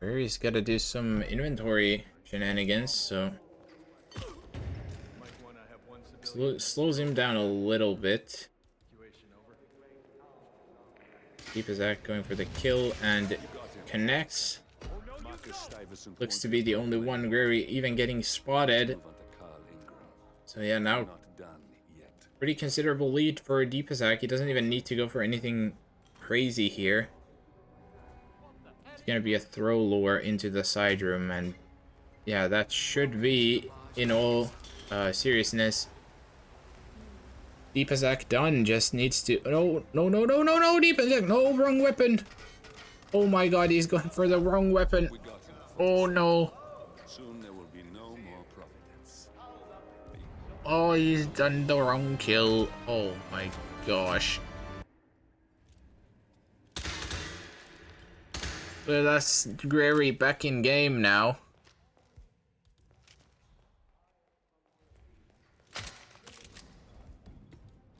Graory's got to do some inventory shenanigans, so... slows him down a little bit. Deepazak going for the kill and connects. Looks to be the only one Graory even getting spotted. So yeah, now pretty considerable lead for Deepazak. He doesn't even need to go for anything crazy here. It's gonna be a throw lure into the side room, and yeah, that should be, in all seriousness, Deepazak done. Just needs to... No, Deepazak, no, wrong weapon. Oh my god, he's going for the wrong weapon. Oh no. Soon there will be no more Providence. Oh, he's done the wrong kill. Oh my gosh. Well, that's Graory back in game now.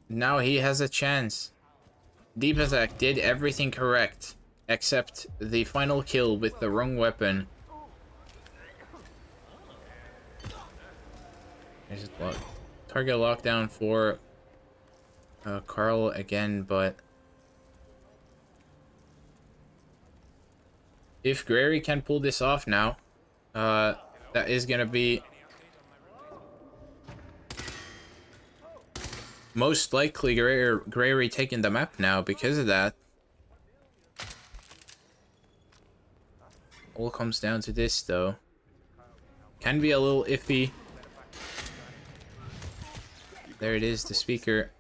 Now he has a chance. Deepazak did everything correct, except the final kill with the wrong weapon. There's a target lockdown for Carl again, but if Graory can pull this off now, that is gonna be most likely Graory taking the map now because of that. All comes down to this though. Can be a little iffy. There it is, the speaker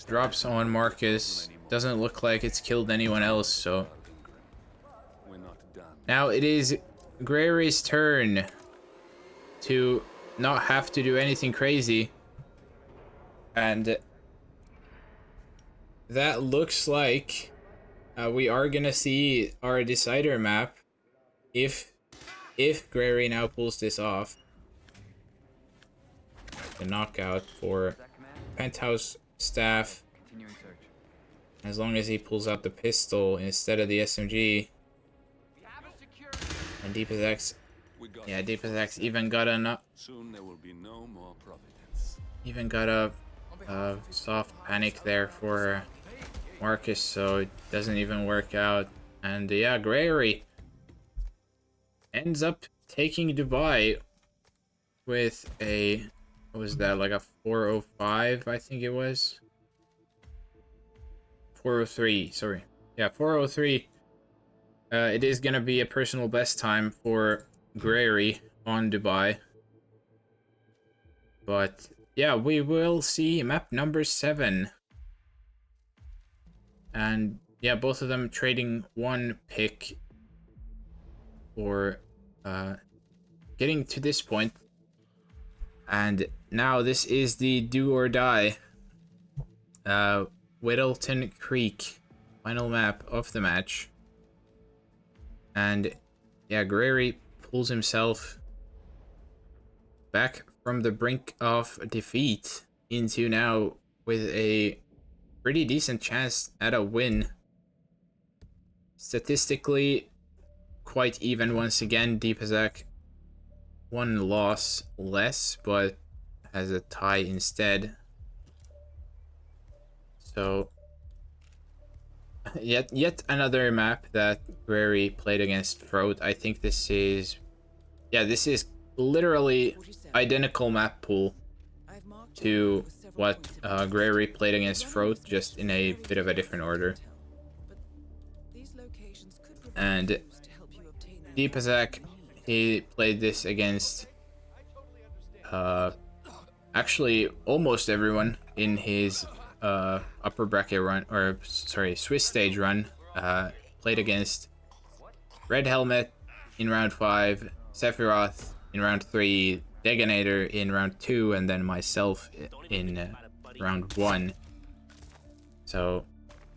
drops on Marcus. Doesn't look like it's killed anyone else, so... Now it is Graory's turn to not have to do anything crazy. And that looks like we are gonna see our decider map if Graory now pulls this off. The knockout for Penthouse Staff. As long as he pulls out the pistol instead of the SMG. And Deepazak's, yeah, Deepazak's even got a soft panic there for Marcus, so it doesn't even work out. And yeah, Graory ends up taking Dubai with a, what was that, like a 405, I think it was? 403, sorry. Yeah, 403. It is gonna be a personal best time for graory on Dubai. But yeah, we will see map number 7. And yeah, both of them trading 1 pick for getting to this point. And now this is the do or die. Whittleton Creek, final map of the match. And yeah, graory pulls himself back from the brink of defeat into now with a pretty decent chance at a win. Statistically, quite even once again. Deepazak 1 loss less, but has a tie instead. So yet another map that graory played against Throat. I think this is literally 47. identical map pool I've marked your to mark with several what points of interest. graory played against Running Throat, this just in search a for bit of a very different useful order. intel, but these locations could provide And clues to help you obtain the Deepazak, information you need. he played this against actually almost everyone in his upper bracket run, or sorry, Swiss stage run. Played against Red Helmet in round 5, Sephiroth in round 3, Degonator in round 2, and then myself in round 1. So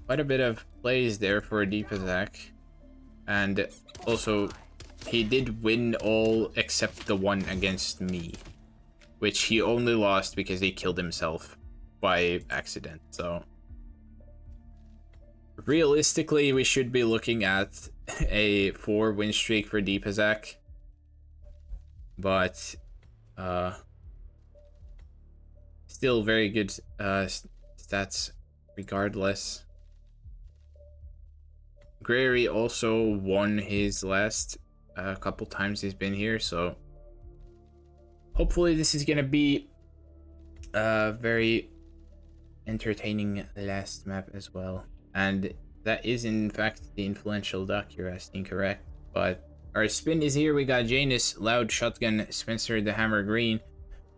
quite a bit of plays there for Deepazak. And also, he did win all except the one against me, which he only lost because he killed himself by accident. So realistically, we should be looking at a 4 win streak for Deepazak, but still very good stats regardless. graory also won his last couple times he's been here, so hopefully this is gonna be a very entertaining last map as well. And that is in fact the influential duck, you're asking correct. But our spin is here. We got Janus, Loud Shotgun, Spencer the Hammer Green,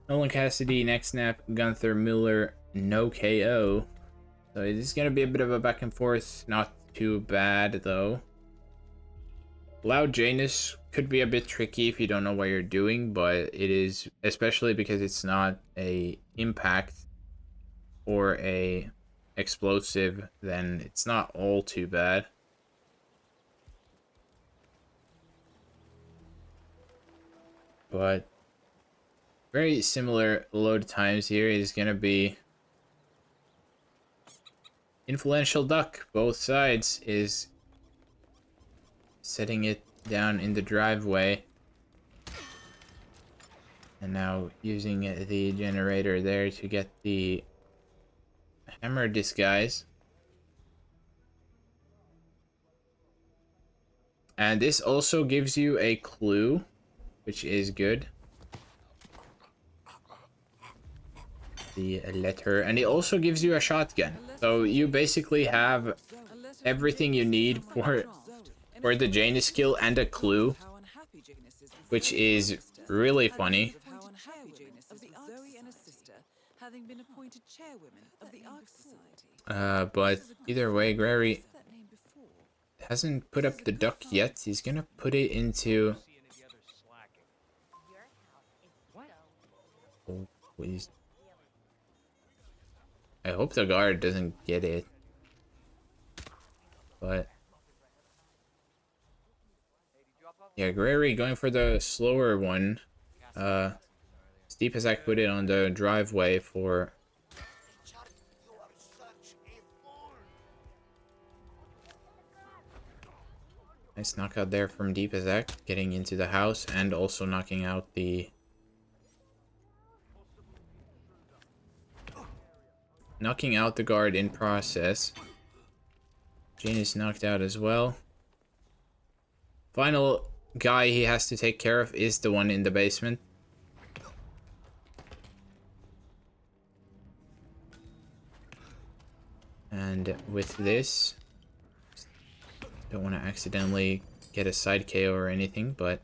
Nolan Cassidy, Next Snap, Gunther Miller, no KO. So this is gonna be a bit of a back and forth, not too bad though. Loud Janus could be a bit tricky if you don't know what you're doing, but it is, especially because it's not a impact or a explosive, then it's not all too bad. But very similar load times here is gonna be influential duck. Both sides is setting it down in the driveway, and now using the generator there to get the hammer disguise. And this also gives you a clue, which is good. The letter, and it also gives you a shotgun. So you basically have everything you need for the Janus skill and a clue, which is really funny. But either way, graory hasn't put up the duck yet. He's gonna put it into... Oh, please. I hope the guard doesn't get it. But... yeah, graory going for the slower one. Deepazak put it on the driveway for... nice knockout there from Deepazak, getting into the house and also knocking out the... knocking out the guard in process. Janus knocked out as well. Final guy he has to take care of is the one in the basement. And with this, don't want to accidentally get a side KO or anything, but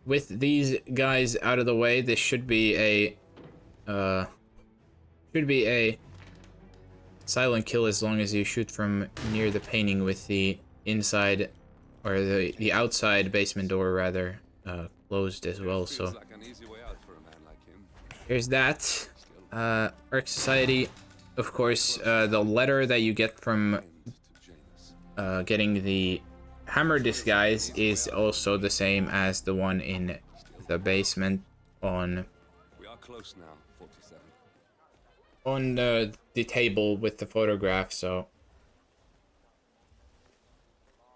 with these guys out of the way, this should be a silent kill as long as you shoot from near the painting with the inside or the outside basement door rather closed as well. So Feels like an easy way out for a man like him. there's that. Arc Society, of course, the letter that you get from getting the hammer disguise is also the same as the one in the basement on We are close now, 47. the table with the photograph. So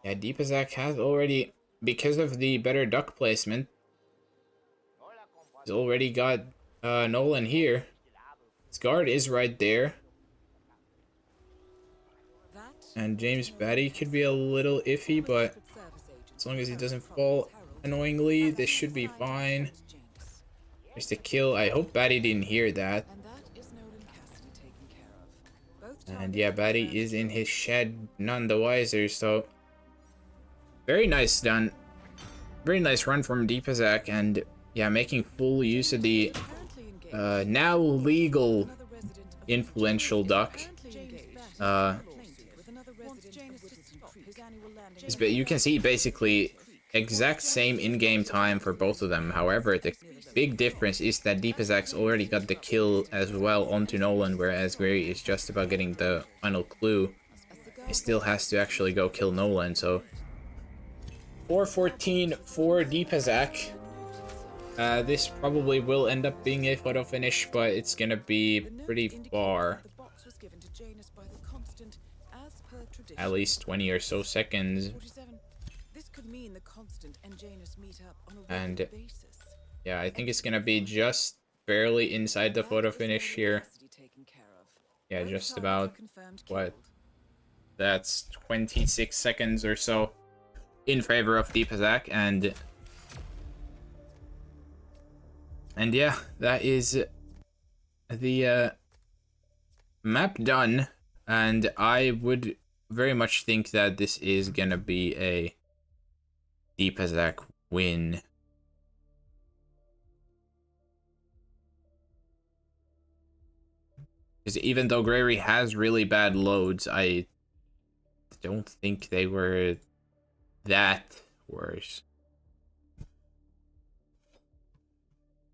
yeah, Deepazak has already, because of the better duck placement, he's already got Nolan here. His guard is right there. That And James Batty could be a little iffy, but as long as he doesn't fall annoyingly, this should be fine. There's the kill. I hope Batty didn't hear that. And that is Nolan Cassidy taken care of. Both And yeah, Batty is in his shed, none the wiser, so very nice done. Very nice run from Deepazak, and yeah, making full use of the now legal influential duck. But you can see basically exact same in-game time for both of them. However, the big difference is that Deepazak's already got the kill as well onto Nolan, whereas graory is just about getting the final clue. He still has to actually go kill Nolan, so 4-14 for Deepazak. This probably will end up being a photo finish, but it's gonna be pretty far. At least 20 or so seconds. This could mean the Constant and Janus meet up on a And regular basis. yeah, I think it's gonna be just barely inside the photo finish here. Yeah, just about, what, that's 26 seconds or so in favor of Deepazak, and yeah, that is the map done, and I would very much think that this is gonna be a Deepazak win. Because even though graory has really bad loads, I don't think they were that worse.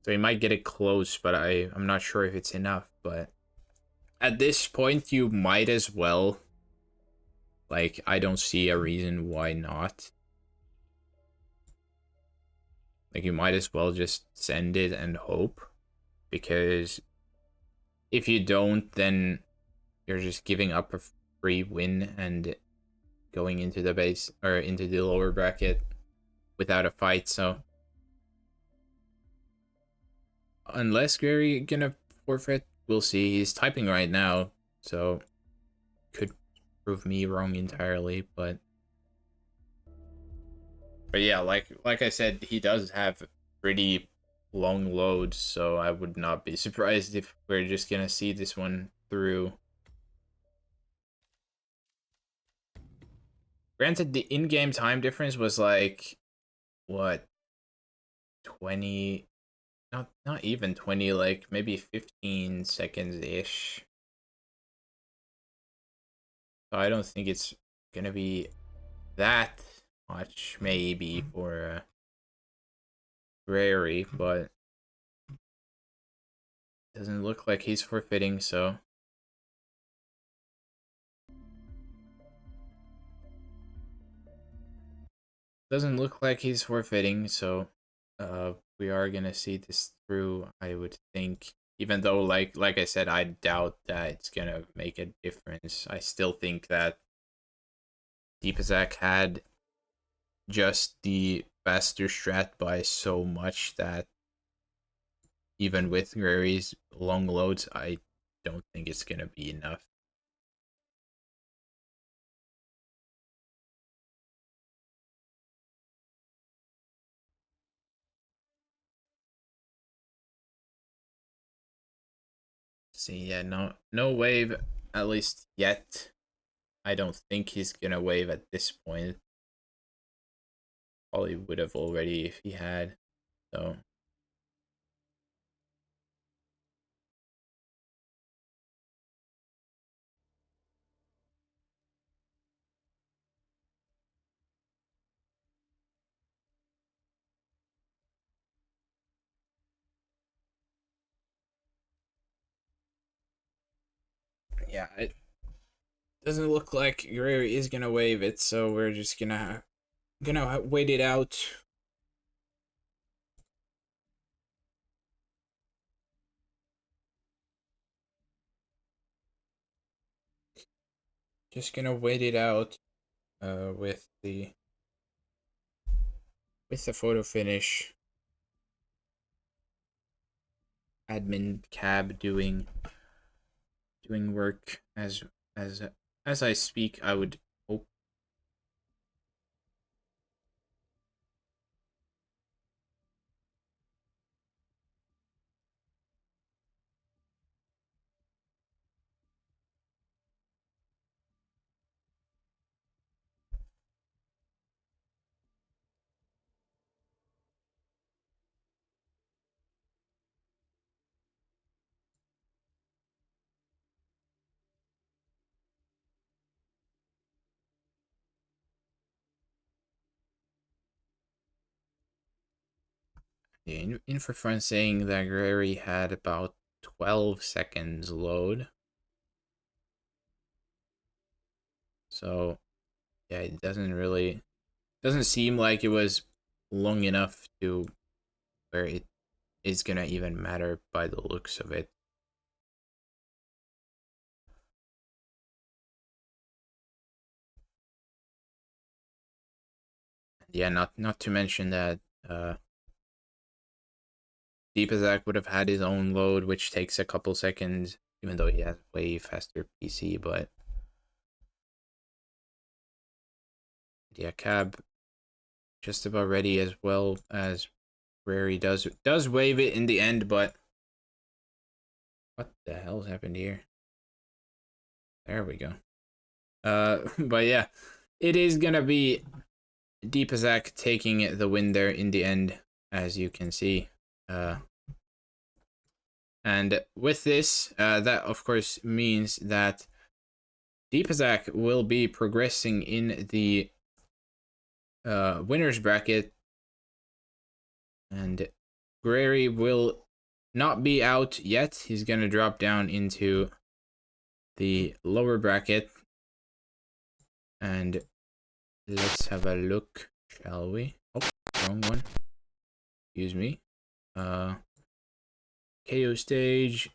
So he might get it close, but I'm not sure if it's enough. But at this point, you might as well. Like, I don't see a reason why not. Like, you might as well just send it and hope. Because if you don't, then you're just giving up a free win and going into the base or into the lower bracket without a fight. So unless graory gonna forfeit, we'll see. He's typing right now, so could prove me wrong entirely, but yeah, like I said, he does have pretty long loads, so I would not be surprised if we're just gonna see this one through. Granted, the in-game time difference was like, what, 20, not even 20, like maybe 15 seconds-ish. So I don't think it's gonna be that much, maybe, for graory, but doesn't look like he's forfeiting, so doesn't look like he's forfeiting, so we are gonna see this through, I would think. Even though, like I said, I doubt that it's gonna make a difference. I still think that Deepazak had just the faster strat by so much that even with graory's long loads, I don't think it's gonna be enough. See, yeah, no wave, at least yet. I don't think he's gonna wave at this point. Probably would have already if he had. So yeah, it doesn't look like graory is gonna wave it, so we're just gonna wait it out. Just gonna wait it out with the photo finish. Admin cab doing work as as I speak. I would hope. Yeah, in for fun saying that graory had about 12 seconds load. So yeah, it doesn't seem like it was long enough to where it is gonna even matter by the looks of it. Yeah, not to mention that Deepazak would have had his own load, which takes a couple seconds, even though he has way faster PC. But yeah, Cab just about ready as well as Rary does wave it in the end. But what the hell's happened here? There we go. But yeah, it is gonna be Deepazak taking the win there in the end, as you can see. And with this, that of course means that Deepazak will be progressing in the winners bracket, and graory will not be out yet. He's gonna drop down into the lower bracket, and let's have a look, shall we? Oh, wrong one. Excuse me. KO stage.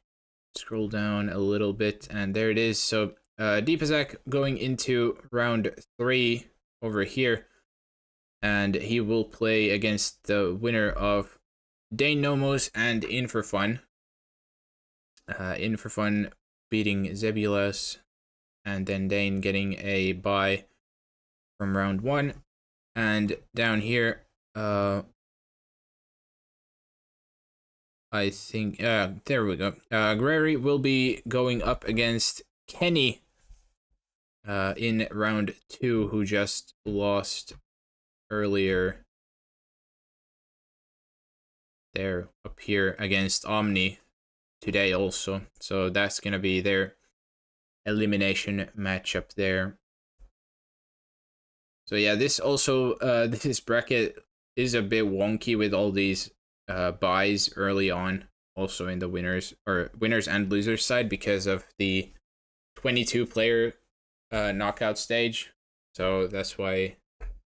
Scroll down a little bit, and there it is. So Deepazak going into round 3 over here, and he will play against the winner of Dane Nomos and In for Fun. In for Fun beating Zebulas, and then Dane getting a bye from round 1. And down here, I think, there we go. graory will be going up against Kenny in round 2, who just lost earlier there up here against Omni today also. So that's going to be their elimination matchup there. So yeah, this also, this bracket is a bit wonky with all these buys early on, also in the winners and losers side, because of the 22 player knockout stage. So that's why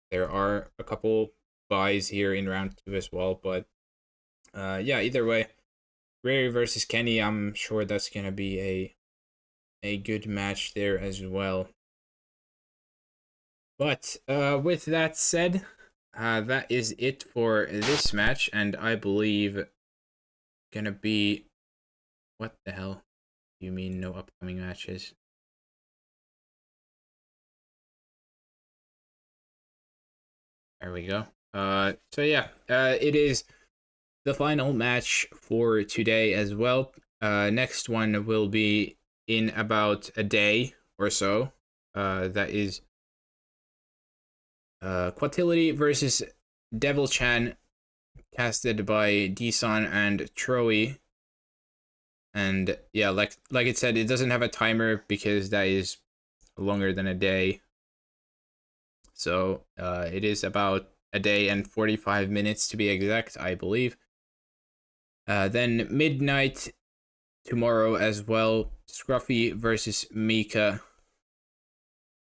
there are a couple buys here in round 2 as well. But yeah, either way, graory versus Kenny, I'm sure that's gonna be a good match there as well. But with that said, that is it for this match, and I believe gonna be, what the hell do you mean no upcoming matches? There we go. So yeah, it is the final match for today as well. Next one will be in about a day or so. That is Quatility versus Devil Chan casted by Deeson and Troy. And yeah, like it said, it doesn't have a timer because that is longer than a day. So it is about a day and 45 minutes to be exact, I believe. Then midnight tomorrow as well, Scruffy versus Mika.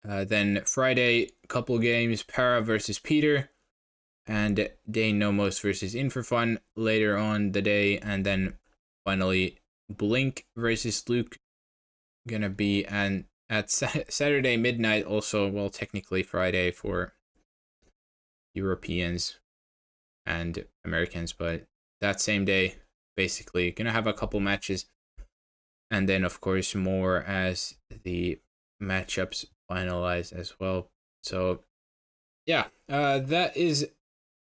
Then Friday, couple games, Para versus Peter, and Dane Nomos versus Infrafun later on the day, and then finally Blink versus Luke, gonna be at Saturday midnight also, well, technically Friday for Europeans and Americans, but that same day, basically, gonna have a couple matches, and then of course more as the matchups finalize as well. So yeah, that is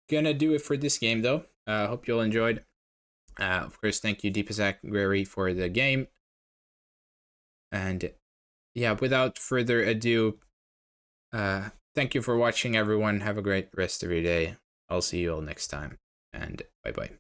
gonna do it for this game though. Hope you all enjoyed. Of course, thank you Deepazak Graory for the game. And yeah, without further ado, thank you for watching, everyone. Have a great rest of your day. I'll see you all next time, and bye bye.